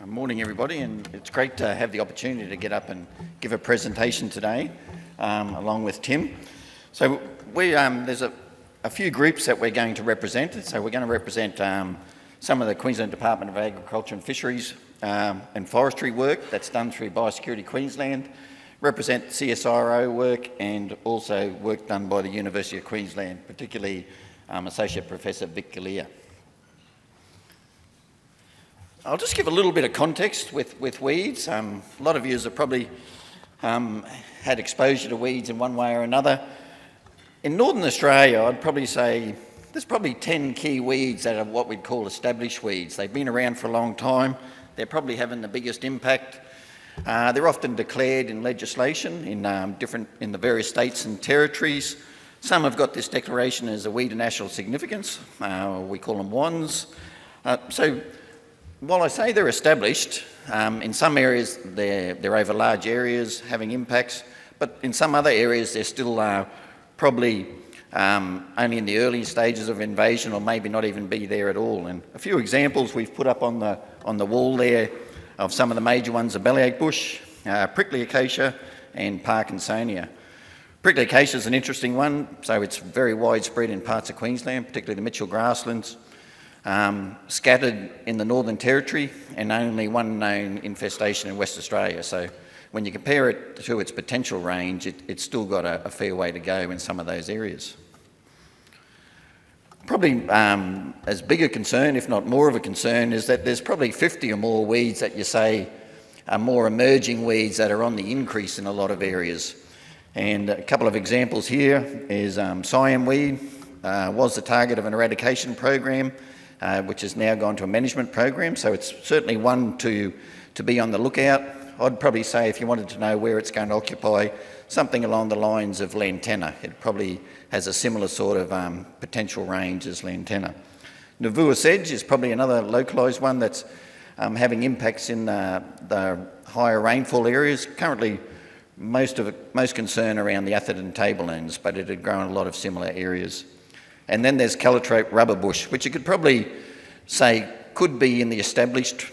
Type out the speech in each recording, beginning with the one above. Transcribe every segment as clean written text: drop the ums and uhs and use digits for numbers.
Morning everybody, and it's great to have the opportunity to get up and give a presentation today along with Tim. So there's a few groups that we're going to represent. So we're going to represent some of the Queensland Department of Agriculture and Fisheries and Forestry work that's done through Biosecurity Queensland, represent CSIRO work, and also work done by the University of Queensland, particularly Associate Professor Vic Galea. I'll just give a little bit of context with weeds. A lot of you have probably had exposure to weeds in one way or another. In Northern Australia, I'd probably say there's probably 10 key weeds that are what we'd call established weeds. They've been around for a long time. They're probably having the biggest impact. They're often declared in legislation in the various states and territories. Some have got this declaration as a weed of national significance. We call them WANs. While I say they're established, in some areas they're over large areas having impacts, but in some other areas they're still probably only in the early stages of invasion, or maybe not even be there at all. And a few examples we've put up on the wall there of some of the major ones are Bellyache bush, prickly acacia, and Parkinsonia. Prickly acacia is an interesting one, so it's very widespread in parts of Queensland, particularly the Mitchell grasslands. Scattered in the Northern Territory, and only one known infestation in West Australia. So when you compare it to its potential range, it's still got a fair way to go in some of those areas. Probably as big a concern, if not more of a concern, is that there's probably 50 or more weeds that you say are more emerging weeds that are on the increase in a lot of areas. And a couple of examples here is Siam weed was the target of an eradication program, which has now gone to a management program, so it's certainly one to be on the lookout. I'd probably say if you wanted to know where it's going to occupy, something along the lines of lantana. It probably has a similar sort of potential range as lantana. Navua sedge is probably another localised one that's having impacts in the higher rainfall areas. Currently, most concern around the Atherton tablelands, but it had grown in a lot of similar areas. And then there's calotrope rubber bush, which you could probably say could be in the established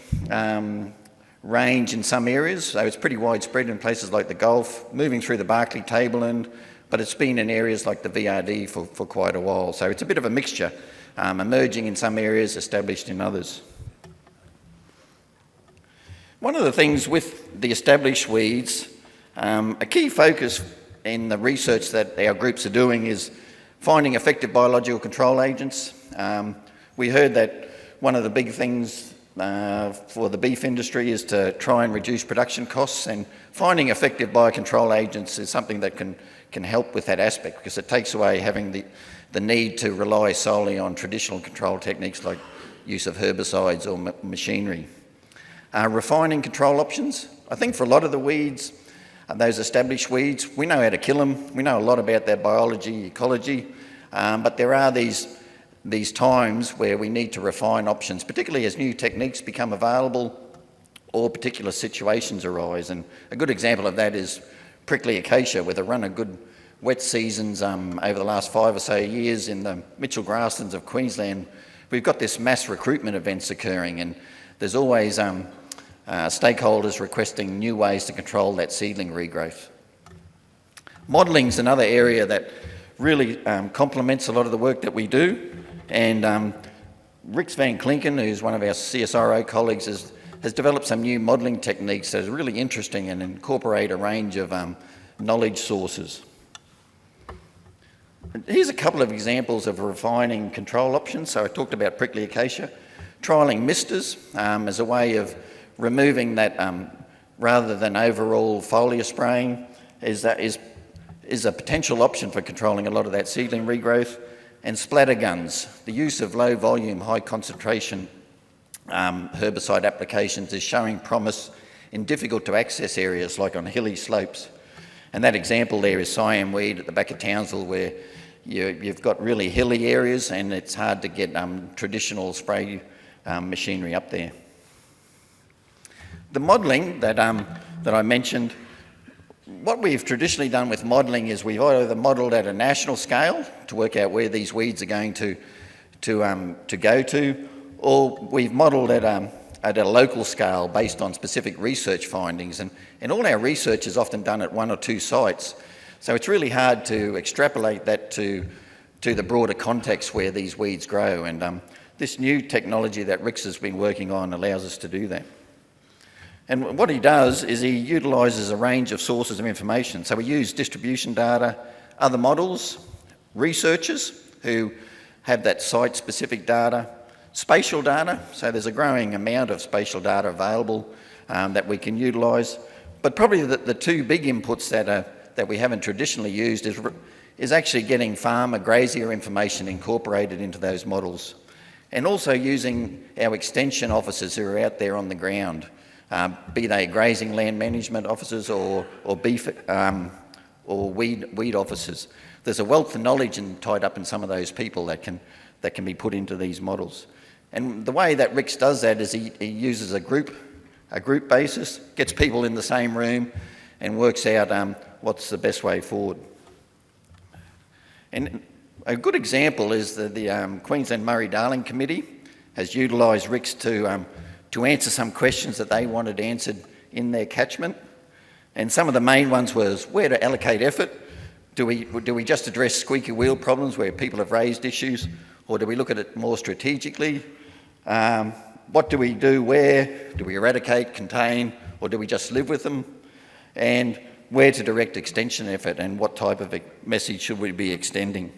range in some areas. So it's pretty widespread in places like the Gulf, moving through the Barkly tableland, but it's been in areas like the VRD for quite a while. So it's a bit of a mixture, emerging in some areas, established in others. One of the things with the established weeds, a key focus in the research that our groups are doing is finding effective biological control agents. We heard that one of the big things for the beef industry is to try and reduce production costs, and finding effective biocontrol agents is something that can help with that aspect, because it takes away having the need to rely solely on traditional control techniques like use of herbicides or machinery. Refining control options. I think for a lot of the weeds, those established weeds, we know how to kill them. We know a lot about their biology, ecology, but there are these times where we need to refine options, particularly as new techniques become available or particular situations arise. And a good example of that is prickly acacia, with a run of good wet seasons over the last 5 or so years in the Mitchell grasslands of Queensland. We've got this mass recruitment events occurring, and there's always stakeholders requesting new ways to control that seedling regrowth. Modelling is another area that really complements a lot of the work that we do, and Rix van Klinken, who's one of our CSIRO colleagues, has developed some new modelling techniques that are really interesting and incorporate a range of knowledge sources. Here's a couple of examples of refining control options. So I talked about prickly acacia. Trialling misters as a way of removing that, rather than overall foliar spraying, is a potential option for controlling a lot of that seedling regrowth. And splatter guns, the use of low volume, high concentration herbicide applications is showing promise in difficult to access areas like on hilly slopes. And that example there is Siam weed at the back of Townsville, where you've got really hilly areas and it's hard to get traditional spray machinery up there. The modelling that I mentioned, what we've traditionally done with modelling is we've either modelled at a national scale to work out where these weeds are going to go to, or we've modelled at at a local scale based on specific research findings, and all our research is often done at one or two sites, so it's really hard to extrapolate that to the broader context where these weeds grow, and this new technology that Rick's has been working on allows us to do that. And what he does is he utilises a range of sources of information. So we use distribution data, other models, researchers who have that site-specific data, spatial data, so there's a growing amount of spatial data available that we can utilise. But probably the two big inputs that we haven't traditionally used is actually getting farmer grazier information incorporated into those models, and also using our extension officers who are out there on the ground, be they grazing land management officers or beef or weed officers. There's a wealth of knowledge tied up in some of those people that can be put into these models. And the way that Rick's does that is he uses a group basis, gets people in the same room and works out what's the best way forward. And a good example is the Queensland Murray-Darling Committee has utilised Rick's to answer some questions that they wanted answered in their catchment. And some of the main ones was where to allocate effort. Do we just address squeaky wheel problems where people have raised issues, or do we look at it more strategically? What do we do where? Do we eradicate, contain, or do we just live with them? And where to direct extension effort, and what type of a message should we be extending?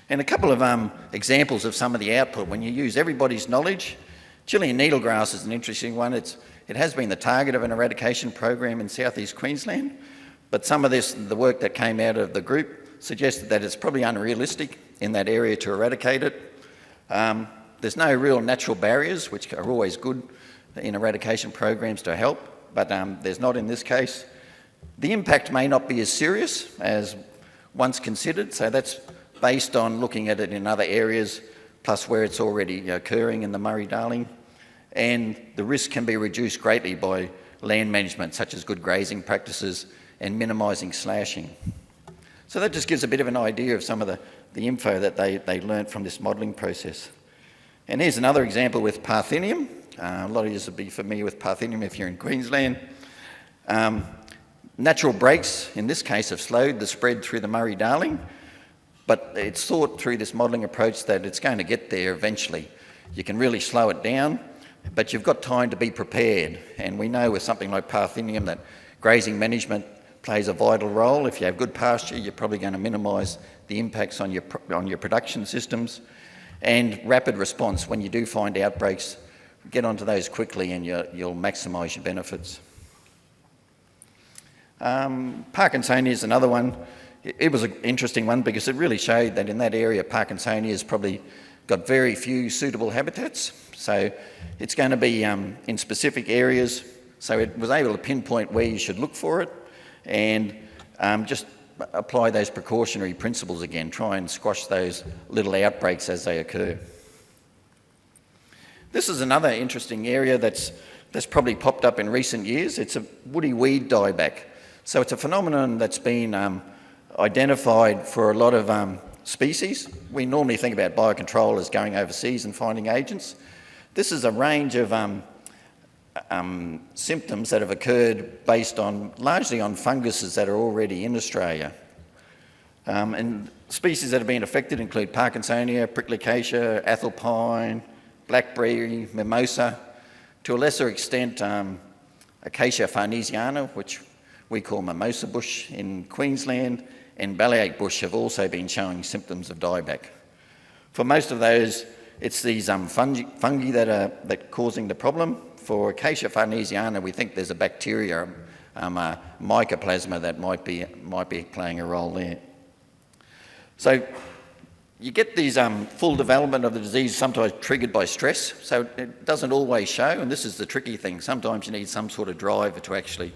And a couple of examples of some of the output. When you use everybody's knowledge, Chilean needlegrass is an interesting one. It has been the target of an eradication program in southeast Queensland, but some of the work that came out of the group suggested that it's probably unrealistic in that area to eradicate it. There's no real natural barriers, which are always good in eradication programs to help, but there's not in this case. The impact may not be as serious as once considered, so that's based on looking at it in other areas, plus where it's already occurring in the Murray-Darling. And the risk can be reduced greatly by land management, such as good grazing practices and minimising slashing. So that just gives a bit of an idea of some of the info that they learnt from this modelling process. And here's another example with Parthenium. A lot of you will be familiar with Parthenium if you're in Queensland. Natural breaks, in this case, have slowed the spread through the Murray-Darling, but it's thought through this modelling approach that it's going to get there eventually. You can really slow it down, but you've got time to be prepared. And we know with something like Parthenium that grazing management plays a vital role. If you have good pasture, you're probably going to minimise the impacts on your production systems. And rapid response, when you do find outbreaks, get onto those quickly and you'll maximise your benefits. Parkinsonia is another one. It was an interesting one because it really showed that in that area, Parkinsonia has probably got very few suitable habitats. So it's going to be in specific areas. So it was able to pinpoint where you should look for it and just apply those precautionary principles again, try and squash those little outbreaks as they occur. This is another interesting area that's probably popped up in recent years. It's a woody weed dieback. So it's a phenomenon that's been identified for a lot of species. We normally think about biocontrol as going overseas and finding agents. This is a range of symptoms that have occurred based on largely on funguses that are already in Australia. And species that have been affected include Parkinsonia, prickly acacia, athelpine, blackberry, mimosa, to a lesser extent acacia farnesiana, which we call mimosa bush in Queensland, and Bellyache bush have also been showing symptoms of dieback. For most of those, it's these fungi that are causing the problem. For acacia farnesiana, we think there's a bacteria, mycoplasma, that might be playing a role there. So you get these full development of the disease sometimes triggered by stress, so it doesn't always show, and this is the tricky thing. Sometimes you need some sort of driver to actually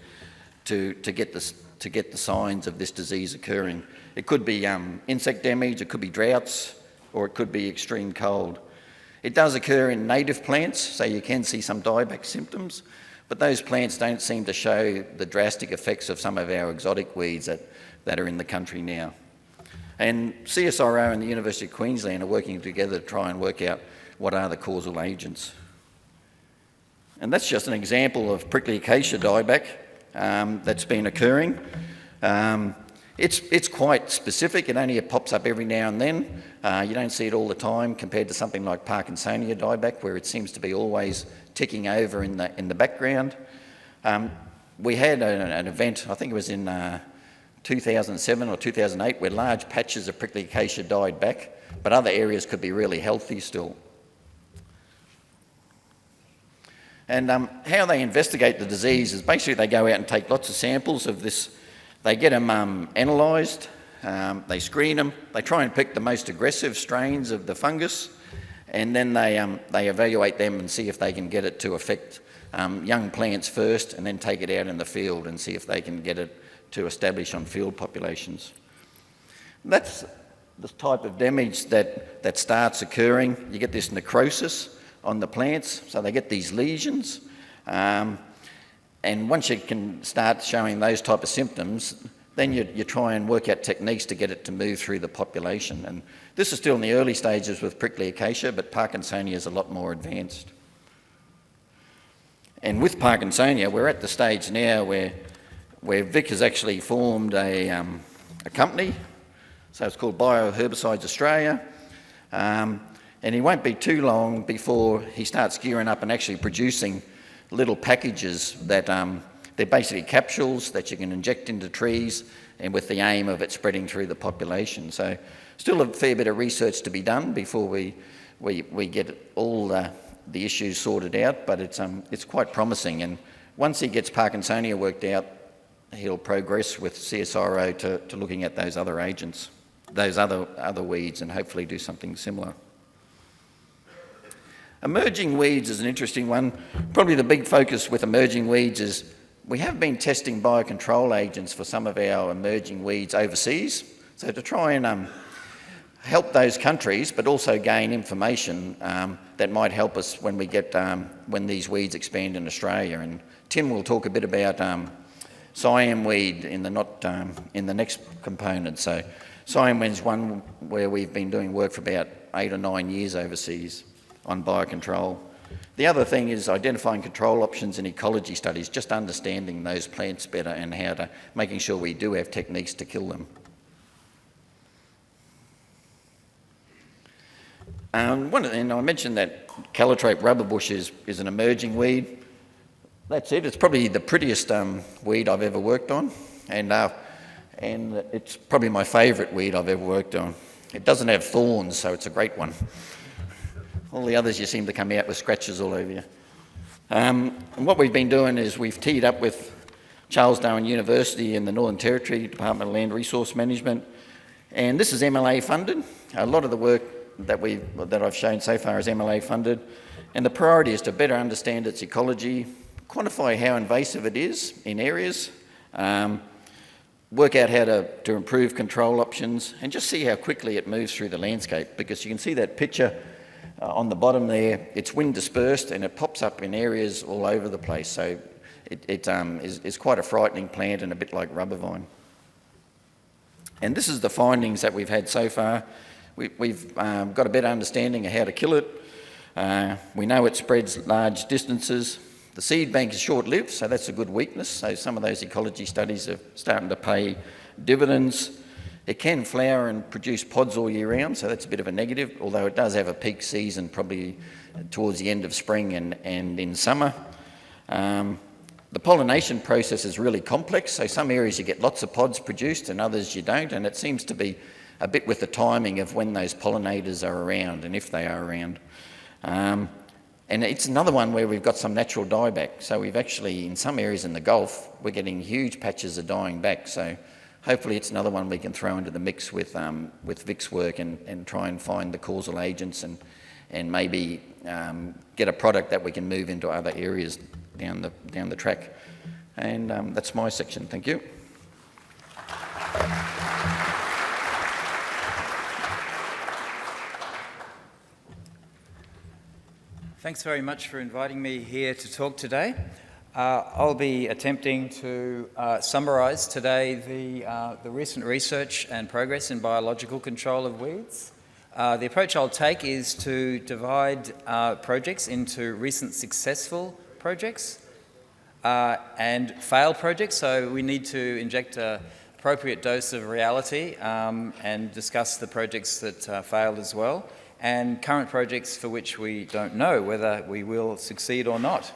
to get the signs of this disease occurring. It could be insect damage, it could be droughts, or it could be extreme cold. It does occur in native plants, so you can see some dieback symptoms, but those plants don't seem to show the drastic effects of some of our exotic weeds that are in the country now. And CSIRO and the University of Queensland are working together to try and work out what are the causal agents. And that's just an example of prickly acacia dieback that's been occurring. It's quite specific. It only pops up every now and then. You don't see it all the time compared to something like Parkinsonia dieback, where it seems to be always ticking over in the background. We had an event, I think it was in 2007 or 2008, where large patches of prickly acacia died back, but other areas could be really healthy still. And how they investigate the disease is basically they go out and take lots of samples of this. They get them analysed, they screen them, they try and pick the most aggressive strains of the fungus, and then they evaluate them and see if they can get it to affect young plants first, and then take it out in the field and see if they can get it to establish on field populations. That's the type of damage that starts occurring. You get this necrosis on the plants, so they get these lesions. And once you can start showing those type of symptoms, then you try and work out techniques to get it to move through the population. And this is still in the early stages with prickly acacia, but Parkinsonia is a lot more advanced. And with Parkinsonia, we're at the stage now where Vic has actually formed a company, so it's called Bioherbicides Australia. And it won't be too long before he starts gearing up and actually producing little packages that they're basically capsules that you can inject into trees, and with the aim of it spreading through the population. So still a fair bit of research to be done before we get all the issues sorted out, but it's quite promising. And once he gets Parkinsonia worked out, he'll progress with CSIRO to looking at those other agents, those other weeds, and hopefully do something similar. Emerging weeds is an interesting one. Probably the big focus with emerging weeds is we have been testing biocontrol agents for some of our emerging weeds overseas. So to try and help those countries, but also gain information that might help us when we get when these weeds expand in Australia. And Tim will talk a bit about Siam weed in the next component. So Siam weed is one where we've been doing work for about 8 or 9 years overseas on biocontrol. The other thing is identifying control options in ecology studies, just understanding those plants better and making sure we do have techniques to kill them. And I mentioned that calotrope rubber bush is an emerging weed. That's it. It's probably the prettiest weed I've ever worked on, and it's probably my favourite weed I've ever worked on. It doesn't have thorns, so it's a great one. All the others you seem to come out with scratches all over you. And what we've been doing is we've teed up with Charles Darwin University in the Northern Territory, Department of Land Resource Management, and this is MLA funded. A lot of the work that I've shown so far is MLA funded, and the priority is to better understand its ecology, quantify how invasive it is in areas, work out how to improve control options, and just see how quickly it moves through the landscape, because you can see that picture on the bottom there. It's wind dispersed and it pops up in areas all over the place, so it is quite a frightening plant and a bit like rubber vine. And this is the findings that we've had so far. We've got a better understanding of how to kill it. We know it spreads large distances. The seed bank is short-lived, so that's a good weakness. So some of those ecology studies are starting to pay dividends. It can flower and produce pods all year round, so that's a bit of a negative, although it does have a peak season probably towards the end of spring and in summer. The pollination process is really complex, so some areas you get lots of pods produced and others you don't, and it seems to be a bit with the timing of when those pollinators are around and if they are around. And it's another one where we've got some natural dieback. So we've actually, in some areas in the Gulf, we're getting huge patches of dying back. So hopefully it's another one we can throw into the mix with Vic's work and try and find the causal agents and maybe get a product that we can move into other areas down the track. And that's my section. Thank you. Thanks very much for inviting me here to talk today. I'll be attempting to summarise today the recent research and progress in biological control of weeds, The approach I'll take is to divide projects into recent successful projects and failed projects. So we need to inject an appropriate dose of reality and discuss the projects that failed as well, and current projects for which we don't know whether we will succeed or not.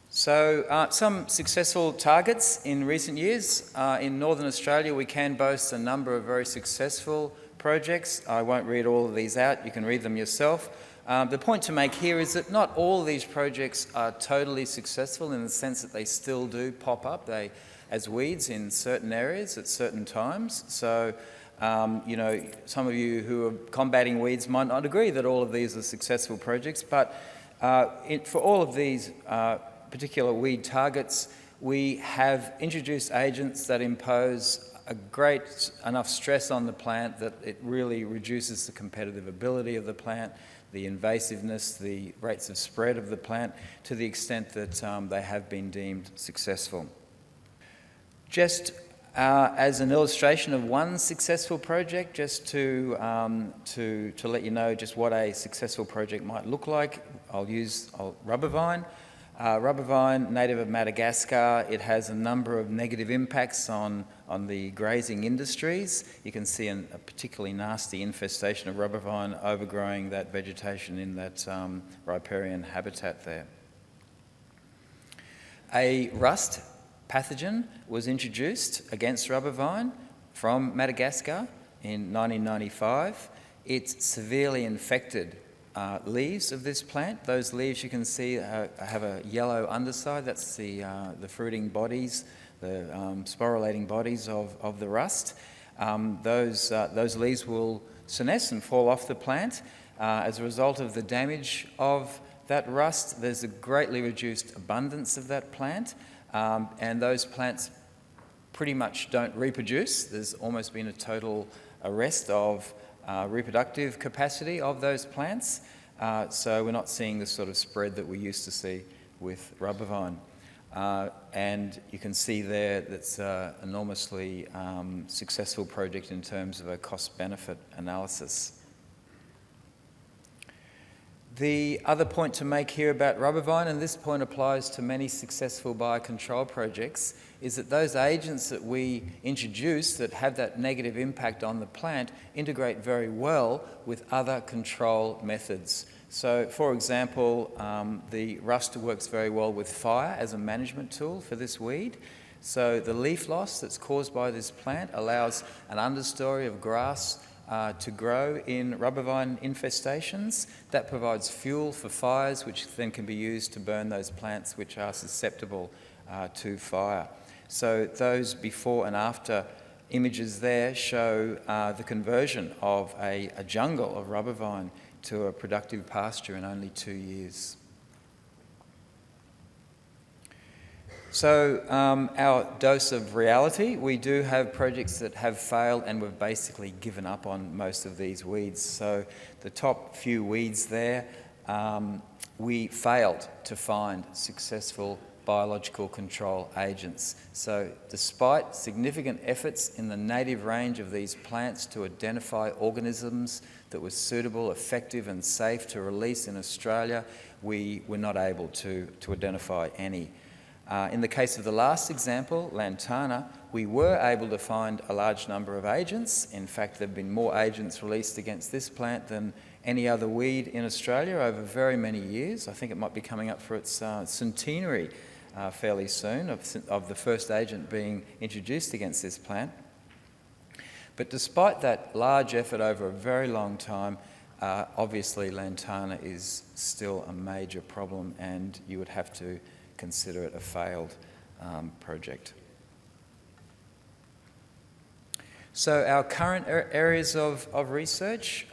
So some successful targets in recent years. In Northern Australia, we can boast a number of very successful projects. I won't read all of these out, you can read them yourself. The point to make here is that not all of these projects are totally successful in the sense that they still do pop up as weeds in certain areas at certain times. So, you know, some of you who are combating weeds might not agree that all of these are successful projects, but for all of these particular weed targets, we have introduced agents that impose a great enough stress on the plant that it really reduces the competitive ability of the plant, the invasiveness, the rates of spread of the plant, to the extent that they have been deemed successful. Just as an illustration of one successful project, just to let you know just what a successful project might look like, I'll use rubber vine. Rubber vine, native of Madagascar, it has a number of negative impacts on the grazing industries. You can see a particularly nasty infestation of rubber vine overgrowing that vegetation in that riparian habitat there. A rust pathogen was introduced against rubber vine from Madagascar in 1995. It severely infected leaves of this plant. Those leaves you can see have a yellow underside. That's the fruiting bodies, the sporulating bodies of the rust. Those leaves will senesce and fall off the plant. As a result of the damage of that rust, there's a greatly reduced abundance of that plant, and those plants pretty much don't reproduce. There's almost been a total arrest of reproductive capacity of those plants, so we're not seeing the sort of spread that we used to see with rubber vine. And you can see there that's an enormously successful project in terms of a cost-benefit analysis. The other point to make here about rubber vine, and this point applies to many successful biocontrol projects, is that those agents that we introduce that have that negative impact on the plant integrate very well with other control methods. So, for example, the rust works very well with fire as a management tool for this weed. So the leaf loss that's caused by this plant allows an understory of grass to grow in rubber vine infestations. That provides fuel for fires, which then can be used to burn those plants which are susceptible to fire. So those before and after images there show the conversion of a jungle of rubber vine to a productive pasture in only 2 years. So our dose of reality, we do have projects that have failed and we've basically given up on most of these weeds. So the top few weeds there, we failed to find successful biological control agents. So despite significant efforts in the native range of these plants to identify organisms that were suitable, effective and safe to release in Australia, we were not able to identify any. In the case of the last example, lantana, we were able to find a large number of agents. In fact, there have been more agents released against this plant than any other weed in Australia over very many years. I think it might be coming up for its centenary fairly soon of the first agent being introduced against this plant. But despite that large effort over a very long time, obviously lantana is still a major problem and you would have to consider it a failed project. So our current areas of research,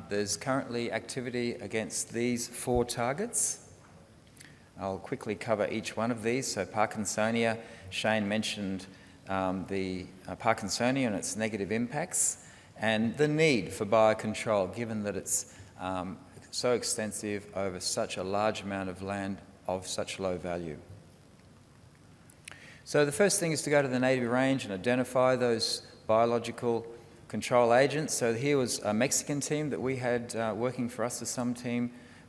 there's currently activity against these 4 targets. I'll quickly cover each one of these. So Parkinsonia, Shane mentioned the Parkinsonia and its negative impacts and the need for biocontrol given that it's so extensive over such a large amount of land of such low value. So the first thing is to go to the native range and identify those biological control agents. So here was a Mexican team that we had working for us for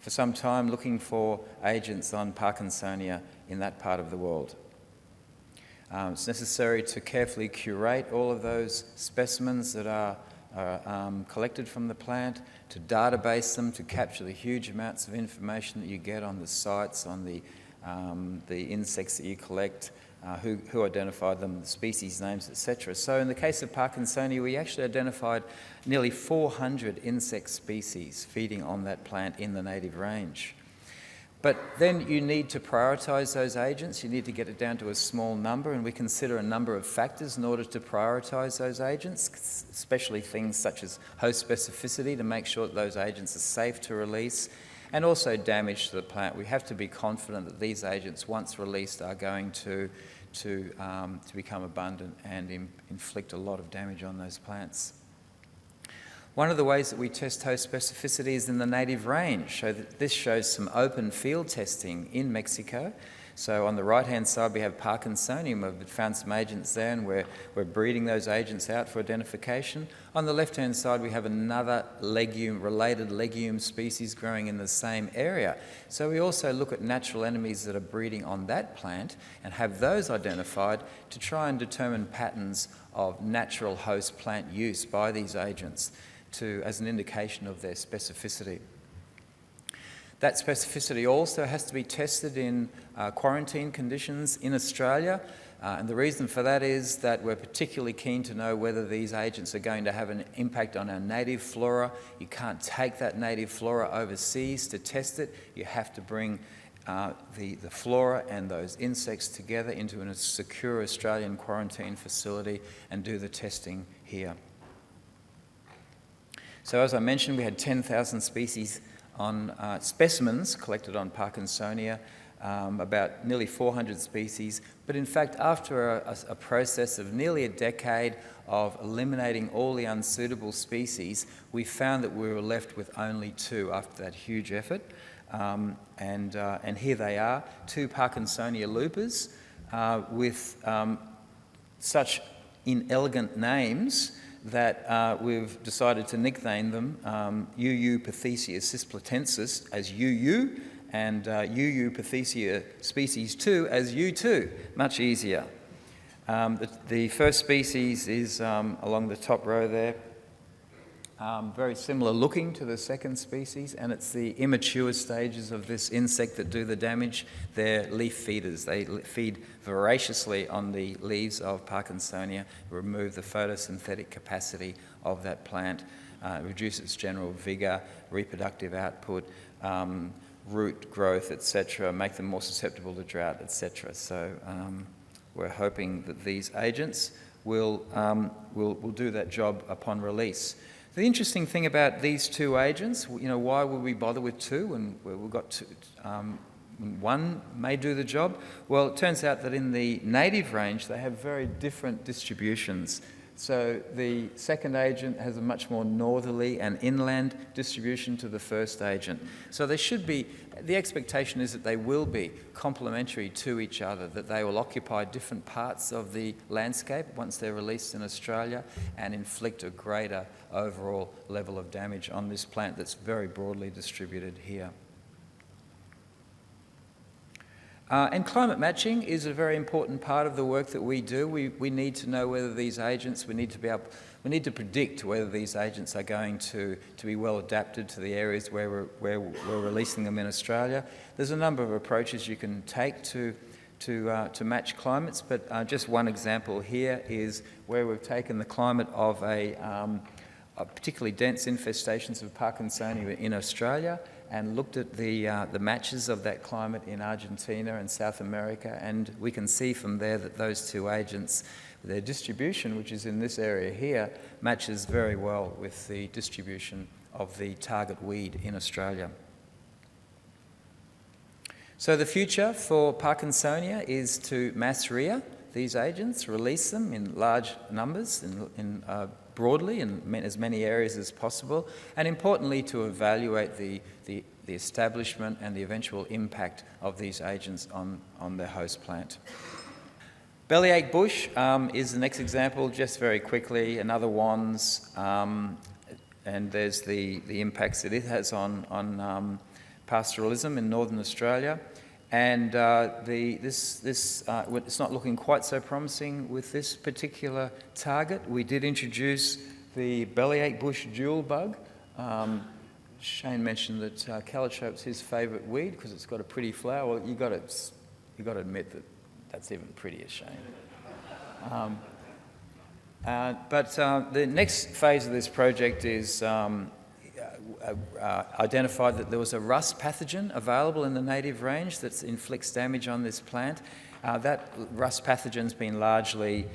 some time, looking for agents on Parkinsonia in that part of the world. It's necessary to carefully curate all of those specimens that are collected from the plant, to database them, to capture the huge amounts of information that you get on the sites, on the insects that you collect, who identified them, the species names, etc. So in the case of Parkinsonia, we actually identified nearly 400 insect species feeding on that plant in the native range. But then you need to prioritise those agents. You need to get it down to a small number, and we consider a number of factors in order to prioritise those agents, especially things such as host specificity to make sure that those agents are safe to release, and also damage to the plant. We have to be confident that these agents, once released, are going to become abundant and inflict a lot of damage on those plants. One of the ways that we test host specificity is in the native range. So this shows some open field testing in Mexico. So on the right-hand side, we have Parkinsonia. We've found some agents there, and we're breeding those agents out for identification. On the left-hand side, we have another related legume species growing in the same area. So we also look at natural enemies that are breeding on that plant and have those identified to try and determine patterns of natural host plant use by these agents as an indication of their specificity. That specificity also has to be tested in quarantine conditions in Australia, and the reason for that is that we're particularly keen to know whether these agents are going to have an impact on our native flora. You can't take that native flora overseas to test it. You have to bring the flora and those insects together into a secure Australian quarantine facility and do the testing here. So as I mentioned, we had 10,000 species on specimens collected on Parkinsonia, about nearly 400 species. But in fact, after a process of nearly a decade of eliminating all the unsuitable species, we found that we were left with only 2 after that huge effort. And here they are, 2 Parkinsonia lupers with such inelegant names that we've decided to nickname them Eueupithecia cisplatensis as UU and Eueupithecia species 2 as U2, much easier. The first species is along the top row there, very similar looking to the second species, and it's the immature stages of this insect that do the damage. They're leaf feeders. They feed voraciously on the leaves of Parkinsonia, remove the photosynthetic capacity of that plant, reduce its general vigour, reproductive output, root growth, etc., make them more susceptible to drought, etc. So we're hoping that these agents will do that job upon release. The interesting thing about these 2 agents, why would we bother with 2 when we've got 2, one may do the job? Well, it turns out that in the native range, they have very different distributions. So the second agent has a much more northerly and inland distribution to the first agent. So they should be, the expectation is that they will be complementary to each other, that they will occupy different parts of the landscape once they're released in Australia and inflict a greater overall level of damage on this plant that's very broadly distributed here. And climate matching is a very important part of the work that we do. We need to know whether these agents, we need to predict whether these agents are going to be well adapted to the areas where we're releasing them in Australia. There's a number of approaches you can take to match climates, but just one example here is where we've taken the climate of a particularly dense infestations of Parkinsonia in Australia and looked at the matches of that climate in Argentina and South America, and we can see from there that those 2 agents, their distribution, which is in this area here, matches very well with the distribution of the target weed in Australia. So the future for Parkinsonia is to mass rear these agents, release them in large numbers, broadly in as many areas as possible, and importantly to evaluate the establishment and the eventual impact of these agents on their host plant. Bellyache bush is the next example, just very quickly, another wands, and there's the impacts that it has on pastoralism in northern Australia. And it's not looking quite so promising with this particular target. We did introduce the Bellyache bush jewel bug. Shane mentioned that calotrope's his favourite weed because it's got a pretty flower. Well, you got to admit that that's even prettier, Shane. But the next phase of this project is identified that there was a rust pathogen available in the native range that inflicts damage on this plant. That rust pathogen's been largely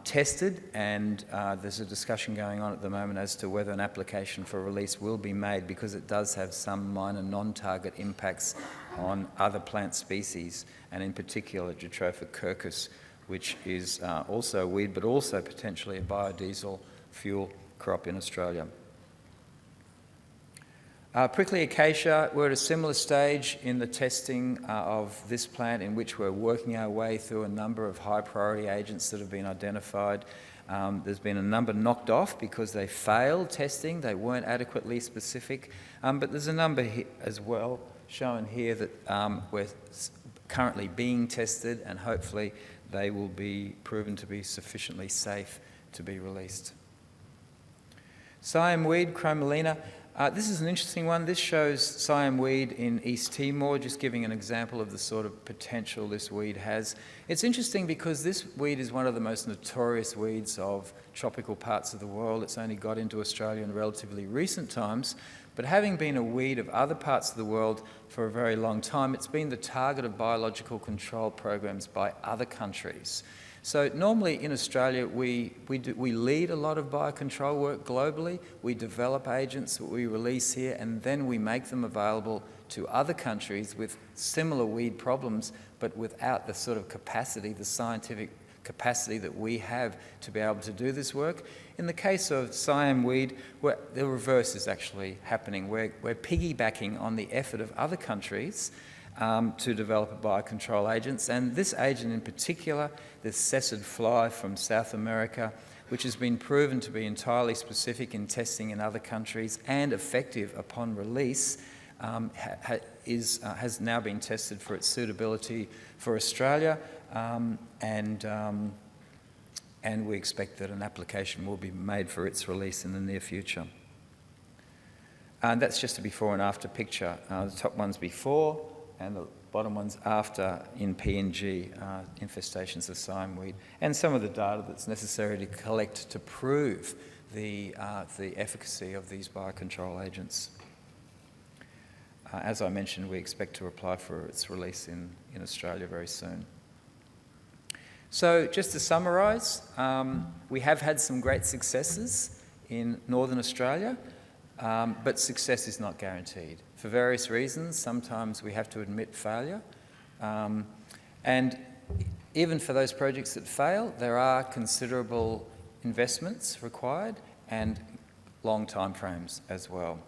tested, and there's a discussion going on at the moment as to whether an application for release will be made, because it does have some minor non-target impacts on other plant species, and in particular Eutrophic curcus, which is also a weed but also potentially a biodiesel fuel crop in Australia. Prickly acacia, we're at a similar stage in the testing of this plant, in which we're working our way through a number of high priority agents that have been identified. There's been a number knocked off because they failed testing, they weren't adequately specific, but there's a number as well shown here that we're currently being tested, and hopefully they will be proven to be sufficiently safe to be released. Siam weed, Chromolaena. This is an interesting one. This shows Siam weed in East Timor, just giving an example of the sort of potential this weed has. It's interesting because this weed is one of the most notorious weeds of tropical parts of the world. It's only got into Australia in relatively recent times, but having been a weed of other parts of the world for a very long time, it's been the target of biological control programs by other countries. So normally in Australia, we lead a lot of biocontrol work globally. We develop agents that we release here, and then we make them available to other countries with similar weed problems, but without the sort of capacity, the scientific capacity that we have to be able to do this work. In the case of Siam weed, the reverse is actually happening. We're piggybacking on the effort of other countries to develop biocontrol agents, and this agent in particular, the cessid fly from South America, which has been proven to be entirely specific in testing in other countries and effective upon release, has now been tested for its suitability for Australia, and we expect that an application will be made for its release in the near future. And that's just a before and after picture. The top one's before, and the bottom one's after in PNG, infestations of Siam weed, and some of the data that's necessary to collect to prove the efficacy of these biocontrol agents. As I mentioned, we expect to apply for its release in Australia very soon. So just to summarise, we have had some great successes in Northern Australia, but success is not guaranteed. For various reasons, sometimes we have to admit failure. And even for those projects that fail, there are considerable investments required and long time frames as well.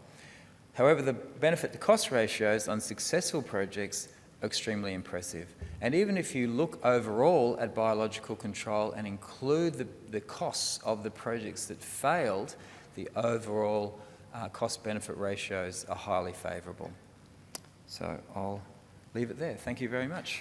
However, the benefit to cost ratios on successful projects are extremely impressive. And even if you look overall at biological control and include the costs of the projects that failed, the overall cost-benefit ratios are highly favourable. So I'll leave it there. Thank you very much.